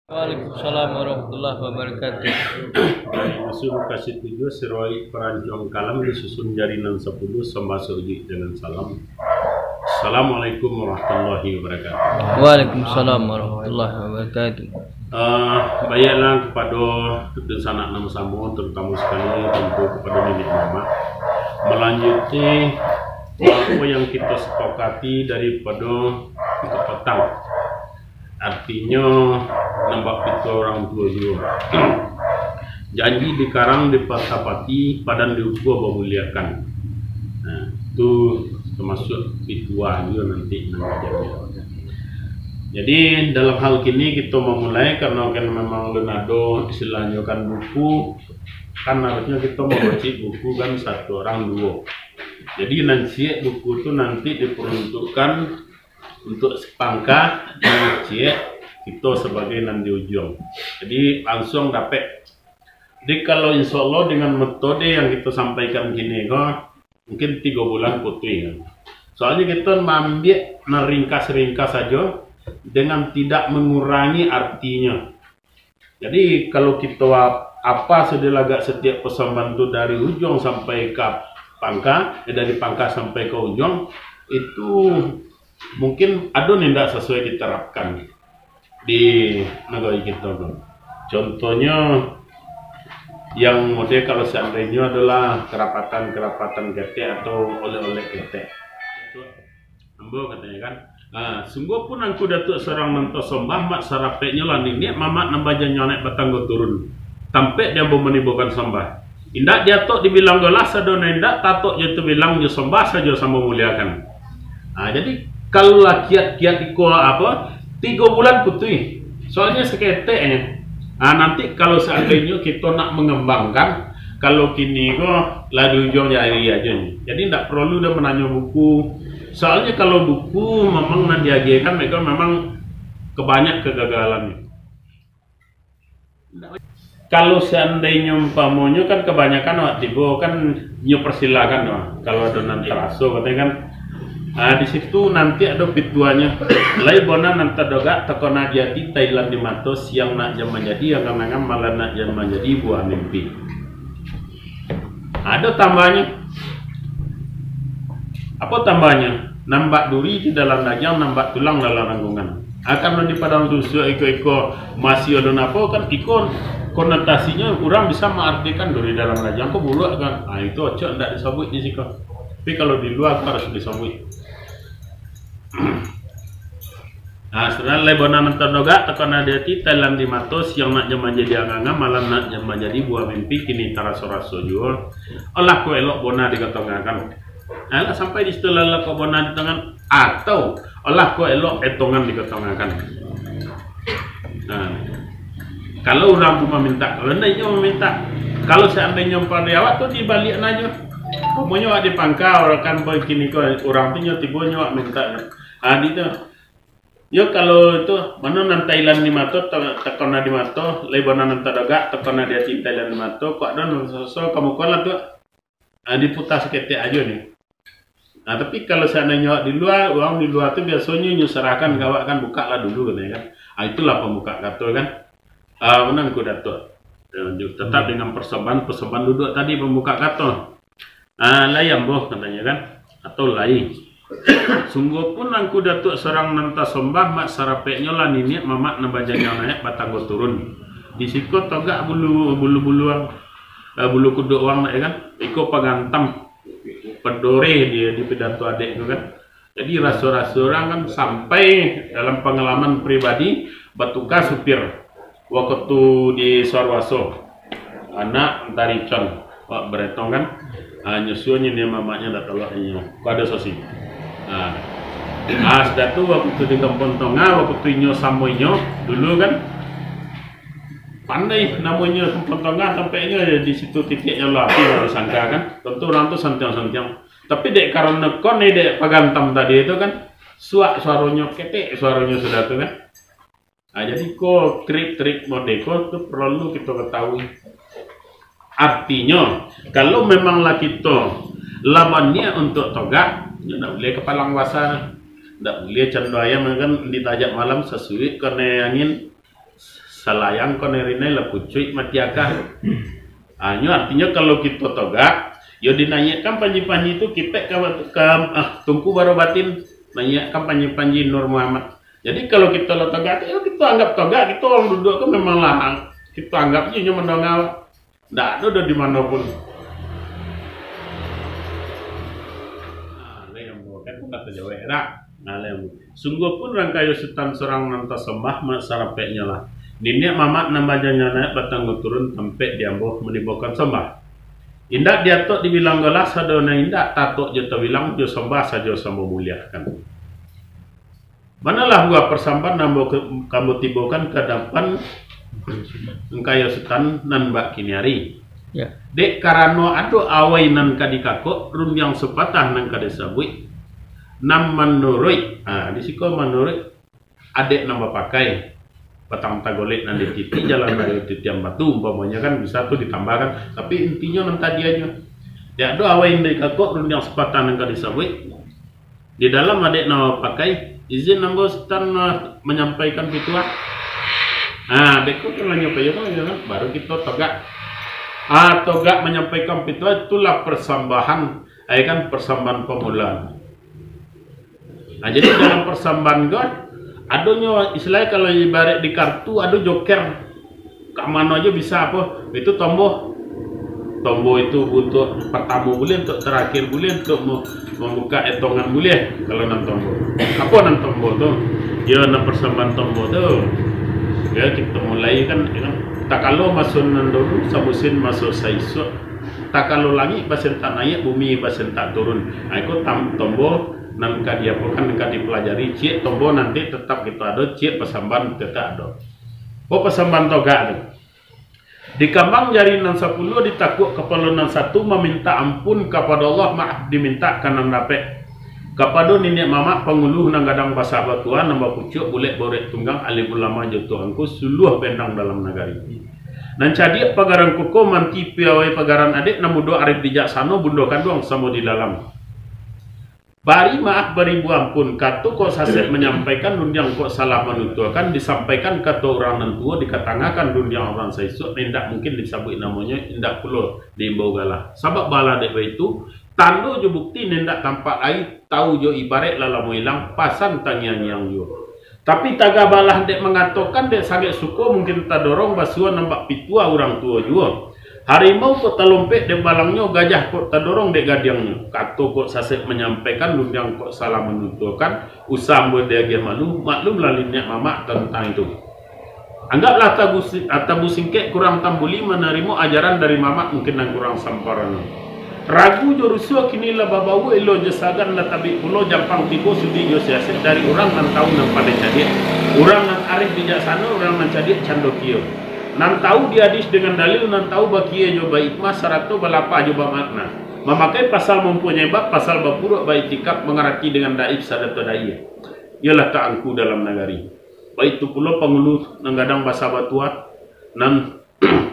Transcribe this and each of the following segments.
Waalaikumsalam warahmatullahi wabarakatuh. Masuk kasih tujuh siroi peranjong kalam disusun jarinan 10 sembah uji dengan salam. Assalamualaikum warahmatullahi wabarakatuh. Waalaikumsalam warahmatullahi wabarakatuh. Baiklah kepada tutur sanak nama samo terutama sekali tentu kepada nenek mama melanjuti apa yang kita sepakati daripada kita petang. Artinya nambah itu orang tua juga. Janji dikarang dipatapati padan diukur memuliakan. Nah, itu termasuk pituah juga nanti namanya. Jadi dalam hal ini kita memulai karena kan memang Leonardo istilahnya kan buku kan harusnya kita membaca buku kan satu orang dua. Jadi nanti buku itu nanti diperuntukkan untuk sepangka dan kita sebagai nanti ujung. Jadi langsung dapat. Jadi kalau insya Allah dengan metode yang kita sampaikan gini kok mungkin 3 bulan putih. Soalnya kita mengambil meringkas-ringkas saja dengan tidak mengurangi artinya. Jadi kalau kita apa sudah lagak setiap persembahan itu dari ujung sampai ke pangka, dari pangka sampai ke ujung itu mungkin ada tidak sesuai diterapkan di negara kita. Contohnya yang model kalau seandainya adalah kerapatan ketek atau oleh-oleh ketek. Ambo katanya kan. Nah, sungguh pun aku datuk seorang mentos sombah mak sarapeknya lah ini mamak nambaja nyonek batang go turun. Tampek dia mau menimbulkan sombah. Indak dia tok dibilang gelas sadona indak tatok dia tu bilang dia sombah saja sama muliakan. Nah, jadi kalau kiat-kiat iko apa 3 bulan putih soalnya seketeknya. Nah, nanti kalau seandainya kita nak mengembangkan kalau kini kok ladu ujung jari aja nih. Jadi tidak perlu udah menanya buku soalnya kalau buku memang nanti diajarkan mereka memang kebanyak kegagalannya. Kalau seandainya umpamanya kan kebanyakan waktu itu kan nyu persilakan kalau ada nanti raso katanya kan. Nah, di situ nanti ada pituanya. Lai bona nanti doga tekona jati Thailand di mato siang nak jam menjadi yang ngangam malah nak jam menjadi buah mimpi. Ada tambahnya. Apa tambahnya? Nambak duri di dalam daging, nambak tulang dalam ranggungan. Akan di padang dusun iko masih ada apa kan iko konotasinya orang bisa mengartikan duri dalam daging. Kok bulu kan? Ah itu aja tidak disebut di situ. Tapi kalau di luar harus disebut. Nah, setelah lebona nonton doga tekana diati Thailand di matos yang nak jam jadi anganga malam nak jam jadi buah mimpi kini taraso-raso jual olah ko elok bona dikatongakan. Nah, sampai di setelah ko bona ditongan atau olah ko elok etongan dikatongakan. Nah, kalau orang cuma minta, kalau ndainya meminta, kalau seandainya pariawat tuh dibalik aja. Pokoknya di pangka orang kan begini kok orang punya tibonya minta. Ah itu. Yo kalau itu mana nan Thailand di mato tekona di mato, lebona nan tadaga tekona dia di Thailand di mato, kok ada so kamu kola tuh diputar seketik aja nih. Nah tapi kalau seandainya di luar, uang di luar tuh biasanya nyusahkan gawak kan buka lah dulu katanya kan. Ah itulah pembuka kartu kan. Menang ku datuk. Tetap dengan persembahan duduk tadi pembuka kartu. Layam boh katanya kan atau lain. Sungguh pun aku datuk serang nanta sombah mak sarapeknya lah nini mamak nambajanya naik batang go turun. Di situ togak bulu bulu kudu uang ya kan. Iko pagantam pedore dia di pidato adek itu kan. Jadi raso-raso orang kan sampai dalam pengalaman pribadi batuka supir waktu di Sarwaso anak dari Con Pak Beretong kan. Nyusunya dia mamanya datangnya pada sosi. Nah, sudah tuh waktu di Kampung Tengah waktu inyo samoinyo dulu kan pandai namanya Kampung Tengah sampainya di situ titiknya lah disangka kan. Tentu orang tuh santiang-santiang. Tapi dek karena kon dek pagantam tadi itu kan suaranya ketek suaranya sudah tuh kan. Nah, jadi kok trik-trik modeko itu perlu kita ketahui. Artinya kalau memanglah kita lawannya untuk togak tidak boleh kepalang basah, tidak boleh cendu ayam kan ditajak malam sesuai karena angin salayang konerine lepucuy matiaka. Anyo artinya kalau kita togak, yo dinaikkan panji-panji itu kipek ke tungku barobatin naikkan panji-panji Nur Muhammad. Jadi kalau kita lo togak, yo kita anggap togak, kita orang duduk kan memang lahang. Kita anggapnya cuma mendongal, ndak ada di manapun. Kata Jawa era ngalem sungguh pun rangkayo setan serang nanta sembah sarapeknya lah dinya mamak nambahnya naik batang turun sampai diambo menimbulkan sembah indak diatok dibilang gelas sadona indak tatok jeta bilang jo sembah saja sambo muliakan manalah gua persampan nambo kamu tibokan ke depan engkayo setan nan mbak kiniari Ya. Dek karano ado awai nan kadikako run yang sepatah nan kadesabui nam menurut, di siko menurut adek nama pakai petang tagolek nanti titi jalan dari titian batu umpamanya kan bisa tuh ditambahkan tapi intinya nanti aja ya do awain dari kakok run yang sepatan yang disabui di dalam adek nama pakai izin nambah setan menyampaikan pituah dekut kan nyampaikan baru kita togak togak menyampaikan pituah itulah persambahan kan persambahan pemula. Nah jadi dalam persambahan God, adonya istilahnya kalau ibarat di kartu, ado joker, keamanan aja bisa apa? Itu tombol itu butuh pertama boleh, untuk terakhir boleh, untuk membuka etongan boleh kalau nan tombol. Apa nan tombol tuh? Ya nan persambahan tombol tuh. Ya kita mulai kan, tak kalau masuk nan dulu, sabusin masuk saiso. Tak kalau lagi basen tak naik, bumi basen tak turun. Nah itu tombol. Nanti dia bukan dipelajari cik tombol nanti tetap kita ada cik pesamban tetap ada pesamban toga ada di kambang jari nan 10 ditakut kepala nan 1 meminta ampun kepada Allah maaf diminta kanan dapat kepada nenek mama penguluh nang gadang bahasa batuan nambah pucuk boleh borek tunggang alim ulama jotuanku suluh bendang dalam negari nan cadi pagaran kuko manti piawai pagaran adik namudo arif bijaksana bundokan doang sama di dalam bari maaf bari bu ampun katu kok saset menyampaikan dunia kok salah menuturkan disampaikan kata orang nantua dikatangakan dunia orang saisuk tidak mungkin disebut namanya tidak perlu diimbau galah sabab bala dek itu tando jo bukti nendak tampak air tahu jo ibarat lalamu hilang pasan tangian yang jo tapi taga balah dek mengatakan dek sangat suko mungkin tak dorong basuan nampak pitua orang tua juga harimau kok telompek dek balangnya gajah kok terdorong dek gadiangnya kato kok saset menyampaikan yang kok salah menuturkan usah dia maklum lalinnya mama tentang itu anggaplah tabu singkek kurang tambuli menerima ajaran dari mama mungkin yang kurang samparan ragu jorusua kini lah babawu elo jesagan lah tabi pulau jampang tibo sudi jo siaset dari orang nan tahu nan pada cadik orang nan arif bijaksana orang nan cadik candokio nan tahu di hadis dengan dalil nan tahu bakia jo baik mas syaratnya balapa jo makna memakai pasal mempunyai bab pasal bapuruk baik tikap mengerti dengan daib sadato daya ialah taangku dalam nagari baik itu pula pengulu nanggadang bahasa batua nan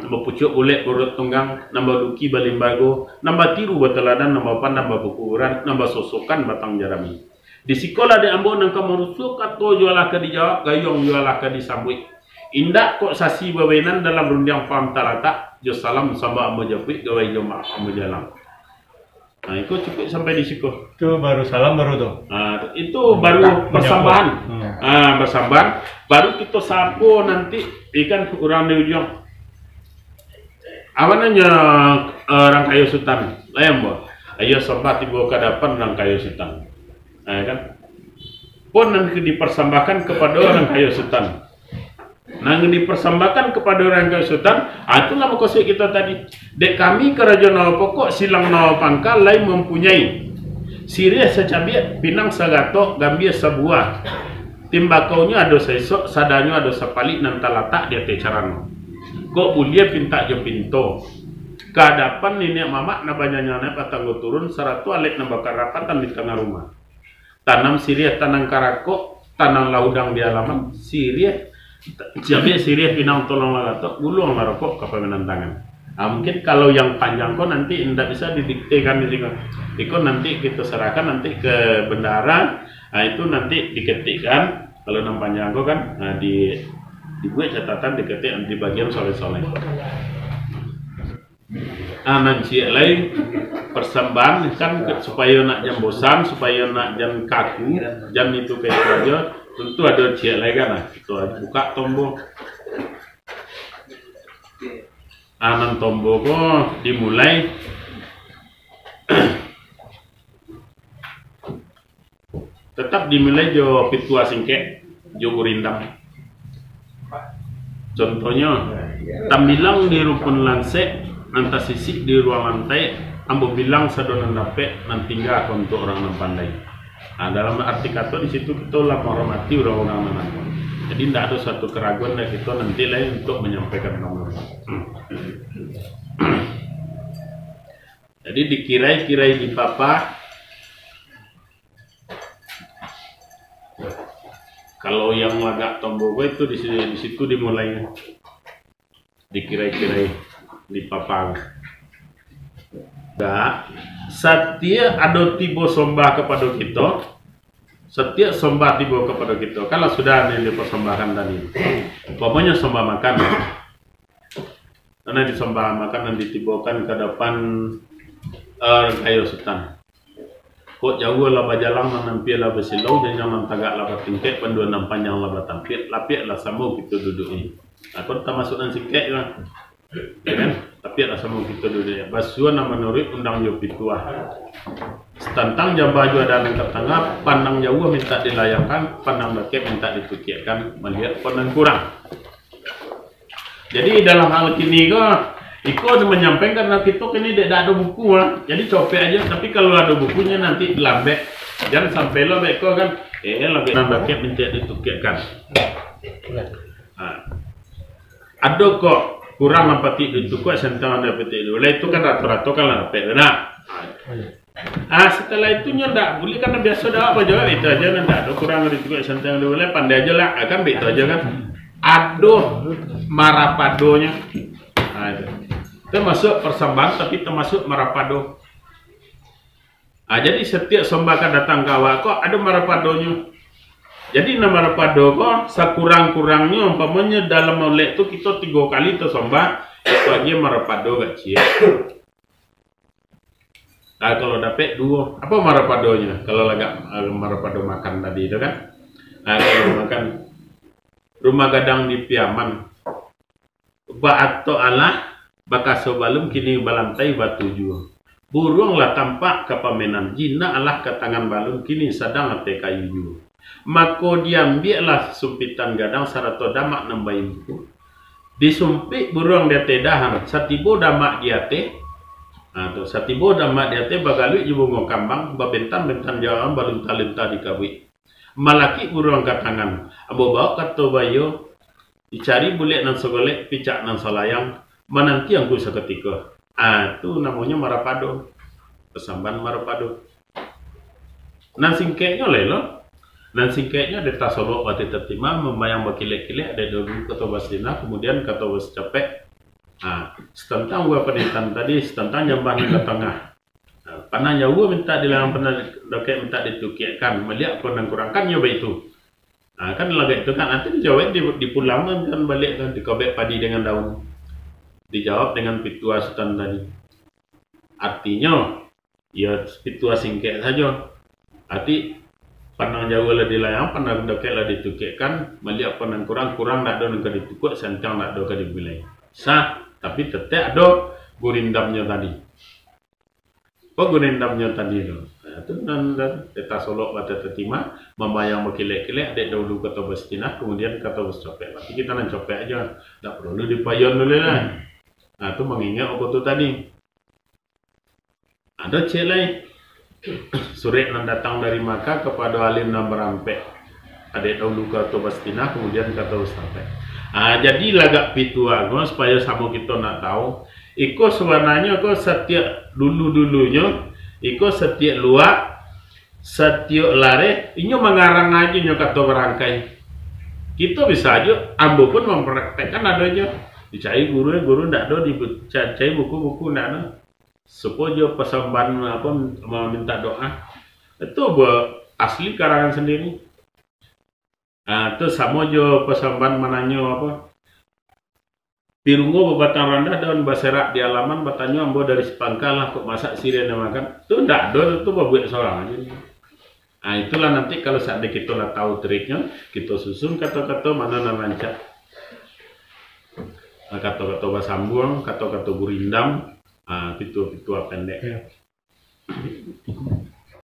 mempucuk boleh urut tunggang nambah duki balimbago nambah tiru bateladan nambah pan nambah bukuran nambah sosokan batang jarami di sekolah di ambo nang kamurusu kato jualah ke dijawab gayong jualah ke disambut indak kok sasi bawenan dalam rundiang pam talata jo salam samba ambo japik gawai jo mak ambo jalan nah itu cukup sampai di situ itu baru salam baru tuh itu baru persambahan persambahan baru kita sapu nanti ikan kurang di ujung awananya rangkayo sultan layam bo ayo sempat dibawa ke depan rangkayo sultan kan pun nanti dipersembahkan kepada rangkayo sultan nang dipersembahkan kepada rangkayo sultan itulah maksud kita tadi dek kami kerajaan nawa pokok silang nawa pangkal lain mempunyai sirih secabiat pinang sagato gambir sebuah timbakaunya ada sesok sadanya ada sepalik nan talatak dia tecaran kok bulia pinta jo pinto kadapan nenek mama nabanya nyana patang turun saratu alek nabakar rapatan di tengah rumah tanam sirih tanang karako tanang laudang di halaman sirih jadi sirih pinang tolong lagatok gulung larokok ke pemenantangan mungkin kalau yang panjang kok nanti tidak bisa didiktekan di sini itu nanti kita serahkan nanti ke bendara itu nanti diketikkan kalau yang panjang kok kan dibuat catatan diketik di bagian soleh-soleh. Nanti lain persembahan kan supaya nak jam bosan, supaya nak jam kaku, jam itu kayak aja, tentu ada cek lagi kan, itu buka tombol. Anan tombol kok dimulai. Tetap dimulai jo pitua singkek, jo gurindam. Contohnya, tambilang di rukun lansek, nanti sisi di ruang lantai, ambo bilang sadonan dape nanti enggak untuk orang yang pandai. Nah, dalam arti kata di situ kita lah menghormati orang-orang manapun. Jadi tidak ada satu keraguan dari kita nanti lain untuk menyampaikan kamu. Jadi dikirai-kirai di papa. Kalau yang agak tombol itu di situ dimulainya. Dikirai-kirai di papa. Nah, setia ada tibo sombah kepada kita. Setiap sombah tibo kepada kita. Kalau sudah ada yang dipersembahkan tadi. Pokoknya sombah makan. Karena disombah makan dan ditibokan ke depan kayu sultan. Kok jauh lah bajalang menampil lah bersilau dan jangan tagak lah bertingkek panduan panjang lah bertampil lapiak lah sama kita duduk ini. Aku tak masuk dan sikek lah, ya kan? Lapiak lah sama kita duduk ya. Basuhan nama menurut undang jauh pituah. Tentang jam baju ada yang tengah, pandang jauh minta dilayangkan, pandang dekat minta ditukirkan, melihat pandang kurang. Jadi dalam hal ini kok Iko menyampaikan karena kita ini tidak ada buku lah. Jadi copy aja. Tapi kalau ada bukunya nanti lambek. Jangan sampai lo beko kan. Lambek nambahnya minta ditukirkan. Ada kok kurang apa ti ditukar sentang ada petik dulu. Itu kan rata-rata kan lambek. Nah. Setelah itu ndak boleh karena biasa dah apa jawab itu aja ndak ada kurang ditukar sentang dulu. Pandai aja lah. Akan begitu aja kan. Aduh marapadonya. Termasuk persembahan tapi termasuk marapado. Jadi setiap sombakan datang ke awak kok ada marapadonya. Jadi nama marapado kok sekurang-kurangnya umpamanya dalam molek itu kita 3 kali tersombah itu aja marapado kecil. Nah kalau dapat 2 apa marapadonya? Kalau agak marapado makan tadi itu kan. Nah kalau makan rumah gadang di Piaman atau Allah bakaso balum kini balantai batu jua. Burung lah tampak kepamenan jina Allah ke tangan balum kini sedang ate kayu jua. Mako diambillah sumpitan gadang sarato damak nambai buku. Disumpik burung dia tedahan satibo damak dia te. Atau satibo damak dia te bagalu ibu ngokambang babentan-bentan jalan balum talenta dikawik. Malaki burung ke tangan. Abo bawa kato bayo dicari bulik nan segolek picak nan salayang. Menanti yang gue seketika. Itu namanya marapado. Persembahan marapado. Nan singkeknya lelo. Nan singkeknya ada tasolok wati tertima membayang bakilek-kilek ada dulu kata basdina kemudian kata bas capek. Setentang gua penitan tadi setentang jambahnya ke tengah. Panah jauh minta dilarang pernah doket minta ditukirkan melihat pernah kurangkan nyoba itu. Kan laga itu kan nanti dijawab di pulang kan balik kan dikobek padi dengan daun. Dijawab dengan pitua sultan tadi. Artinya, ya pitua singkek saja. Arti pandang jauh lah dilayang, pandang dekat lah ditukikkan, melihat pandang kurang tak ada yang ditukuk, sentang tak ada yang dimilai. Sah, tapi tetap ada gurindamnya tadi. Apa gurindamnya tadi itu? Itu dan kita solok pada tetima, membayang berkilek-kilek, dek dahulu kata bastinah, kemudian kata bas copek. Tapi kita nan copek aja, tak perlu dipayon dulu lah. Itu mengingat apa tu tadi. Ada cek lain. Surat yang datang dari Makkah kepada alim dan berampek. Ada dahulu kata bastinah, kemudian kata ustapek. Jadi lagak pitua, supaya sama kita nak tahu. Iko sebenarnya kok setiap dulu-dulunya, iko setiap luak, setiap lare, ini mengarang aja nyo kata berangkai. Kita bisa aja, ambo pun mempraktekkan adanya. Dicari guru ndak ada, dicari buku-buku ndak ada. Supaya persembahan apa meminta doa itu asli karangan sendiri. Terus sama jo pesamban mananyo apa? Pirungo bebatang rendah daun baserak di alaman batanyo ambo dari sepangkal lah kok masak sirena makan. Tuh ndak do tuh babuek seorang aja. Nah itulah nanti kalau saat kita lah tahu triknya, kita susun kata-kata mana narancak. Kata-kata basambung, kata-kata gurindam, itu pendek.